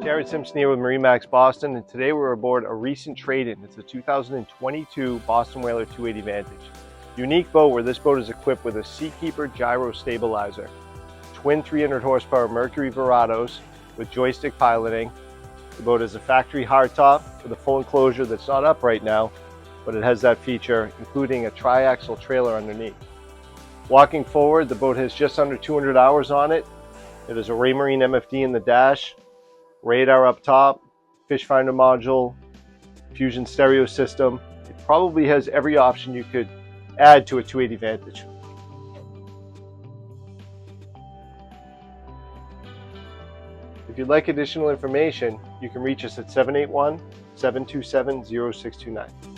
Jared Simpson here with MarineMax Boston, and today we're aboard a recent trade-in. It's a 2022 Boston Whaler 280 Vantage. Unique boat where this boat is equipped with a Seakeeper gyro stabilizer, twin 300 horsepower Mercury Verados with joystick piloting. The boat has a factory hardtop with a full enclosure that's not up right now, but it has that feature, including a tri-axle trailer underneath. Walking forward, the boat has just under 200 hours on it. It has a Raymarine MFD in the dash, radar up top, fish finder module, fusion stereo system. It probably has every option you could add to a 280 Vantage. If you'd like additional information, you can reach us at 781-727-0629.